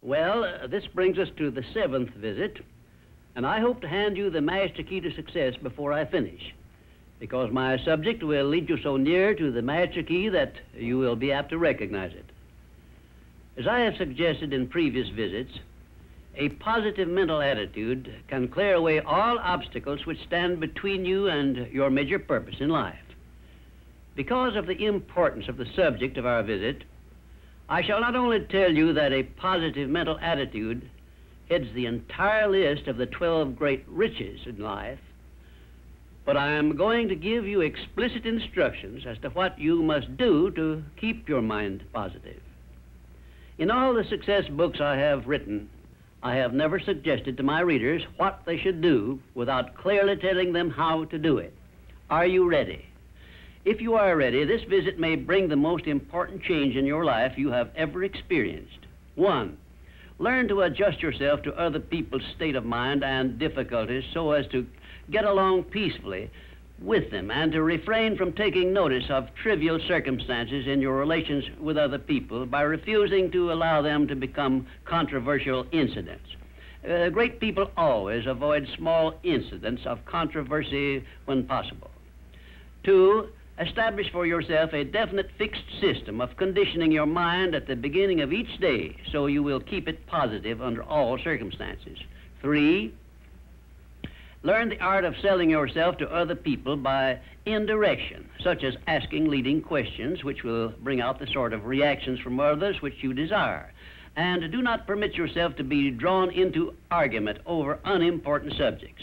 Well, this brings us to the 7th visit, and I hope to hand you the master key to success before I finish, because my subject will lead you so near to the master key that you will be apt to recognize it. As I have suggested in previous visits, a positive mental attitude can clear away all obstacles which stand between you and your major purpose in life. Because of the importance of the subject of our visit, I shall not only tell you that a positive mental attitude heads the entire list of the 12 great riches in life, but I am going to give you explicit instructions as to what you must do to keep your mind positive. In all the success books I have written, I have never suggested to my readers what they should do without clearly telling them how to do it. Are you ready? If you are ready, this visit may bring the most important change in your life you have ever experienced. 1, learn to adjust yourself to other people's state of mind and difficulties so as to get along peacefully with them and to refrain from taking notice of trivial circumstances in your relations with other people by refusing to allow them to become controversial incidents. Great people always avoid small incidents of controversy when possible. 2, establish for yourself a definite fixed system of conditioning your mind at the beginning of each day so you will keep it positive under all circumstances. 3, learn the art of selling yourself to other people by indirection, such as asking leading questions which will bring out the sort of reactions from others which you desire. And do not permit yourself to be drawn into argument over unimportant subjects.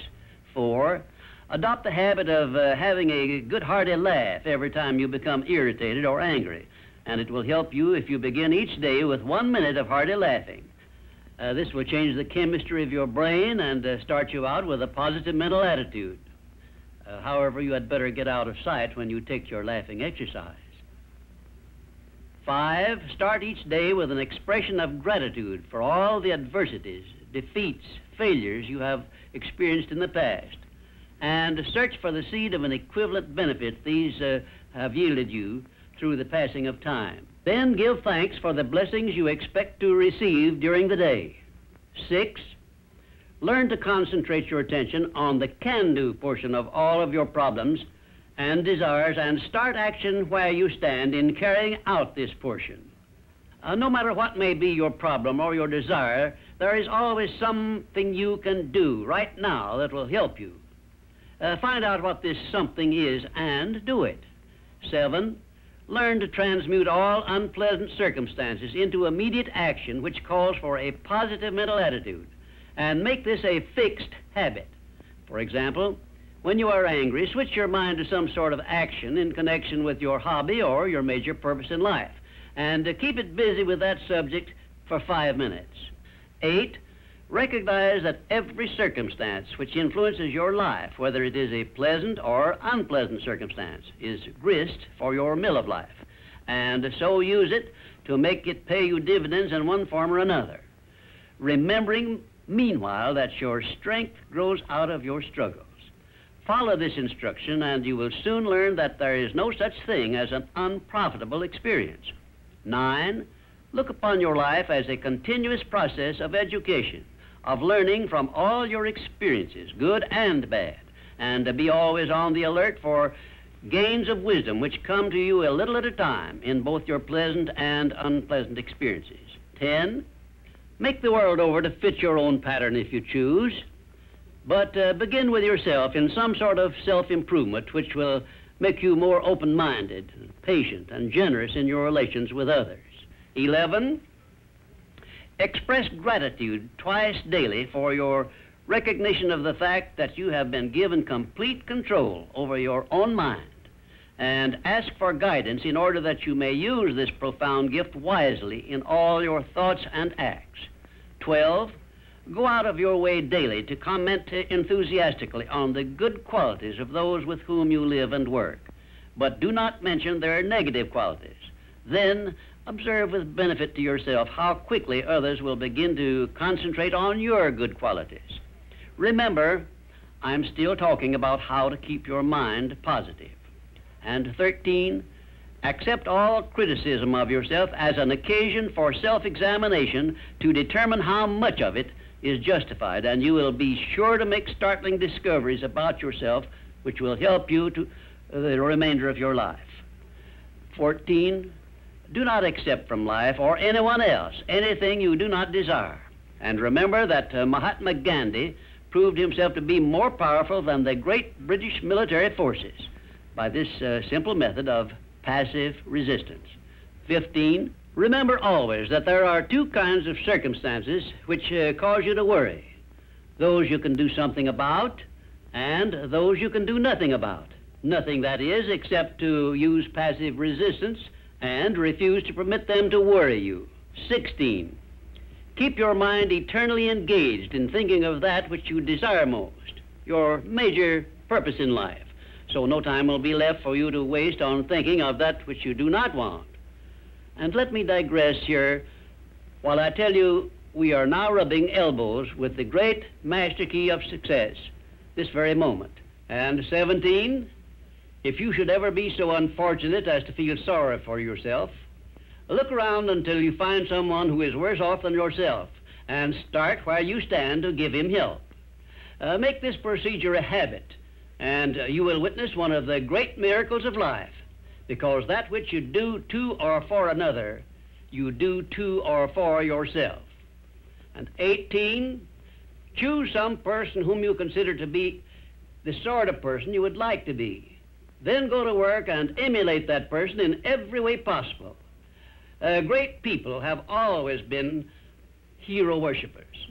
4, adopt the habit of having a good hearty laugh every time you become irritated or angry, and it will help you if you begin each day with 1 minute of hearty laughing. This will change the chemistry of your brain and start you out with a positive mental attitude. However, you had better get out of sight when you take your laughing exercise. 5, start each day with an expression of gratitude for all the adversities, defeats, failures you have experienced in the past, and search for the seed of an equivalent benefit these have yielded you through the passing of time. Then give thanks for the blessings you expect to receive during the day. 6, learn to concentrate your attention on the can-do portion of all of your problems and desires and start action where you stand in carrying out this portion. No matter what may be your problem or your desire, there is always something you can do right now that will help you. Find out what this something is and do it. 7, learn to transmute all unpleasant circumstances into immediate action which calls for a positive mental attitude, and make this a fixed habit. For example, when you are angry, switch your mind to some sort of action in connection with your hobby or your major purpose in life, and keep it busy with that subject for 5 minutes. 8, recognize that every circumstance which influences your life, whether it is a pleasant or unpleasant circumstance, is grist for your mill of life, and so use it to make it pay you dividends in one form or another, remembering meanwhile that your strength grows out of your struggles. Follow this instruction and you will soon learn that there is no such thing as an unprofitable experience. 9, look upon your life as a continuous process of education, of learning from all your experiences, good and bad, and to be always on the alert for gains of wisdom which come to you a little at a time in both your pleasant and unpleasant experiences. 10, make the world over to fit your own pattern if you choose, but begin with yourself in some sort of self-improvement which will make you more open-minded, patient, and generous in your relations with others. 11, express gratitude twice daily for your recognition of the fact that you have been given complete control over your own mind, and ask for guidance in order that you may use this profound gift wisely in all your thoughts and acts. 12, go out of your way daily to comment enthusiastically on the good qualities of those with whom you live and work, but do not mention their negative qualities. Then observe with benefit to yourself how quickly others will begin to concentrate on your good qualities. Remember, I'm still talking about how to keep your mind positive. And 13, Accept all criticism of yourself as an occasion for self-examination to determine how much of it is justified, and you will be sure to make startling discoveries about yourself which will help you to the remainder of your life. 14, do not accept from life or anyone else anything you do not desire. And remember that Mahatma Gandhi proved himself to be more powerful than the great British military forces by this simple method of passive resistance. 15, remember always that there are two kinds of circumstances which cause you to worry. Those you can do something about, and those you can do nothing about. Nothing, that is, except to use passive resistance and refuse to permit them to worry you. 16, keep your mind eternally engaged in thinking of that which you desire most, your major purpose in life, so no time will be left for you to waste on thinking of that which you do not want. And let me digress here while I tell you we are now rubbing elbows with the great master key of success this very moment. And 17, if you should ever be so unfortunate as to feel sorry for yourself, look around until you find someone who is worse off than yourself and start where you stand to give him help. Make this procedure a habit, and you will witness one of the great miracles of life, because that which you do to or for another, you do to or for yourself. And 18, choose some person whom you consider to be the sort of person you would like to be. Then go to work and emulate that person in every way possible. Great people have always been hero worshippers,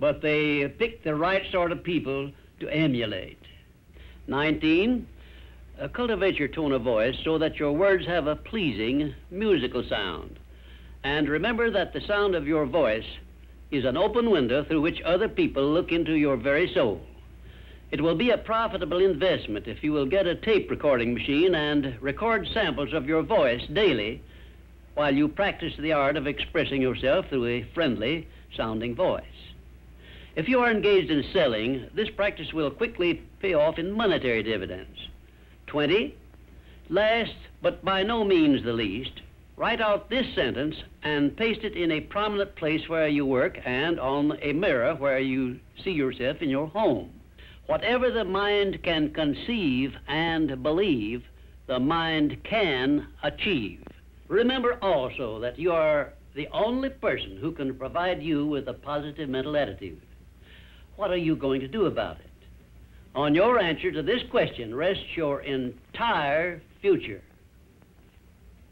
but they pick the right sort of people to emulate. 19, cultivate your tone of voice so that your words have a pleasing musical sound. And remember that the sound of your voice is an open window through which other people look into your very soul. It will be a profitable investment if you will get a tape recording machine and record samples of your voice daily while you practice the art of expressing yourself through a friendly sounding voice. If you are engaged in selling, this practice will quickly pay off in monetary dividends. 20, last but by no means the least, write out this sentence and paste it in a prominent place where you work and on a mirror where you see yourself in your home. Whatever the mind can conceive and believe, the mind can achieve. Remember also that you are the only person who can provide you with a positive mental attitude. What are you going to do about it? On your answer to this question rests your entire future.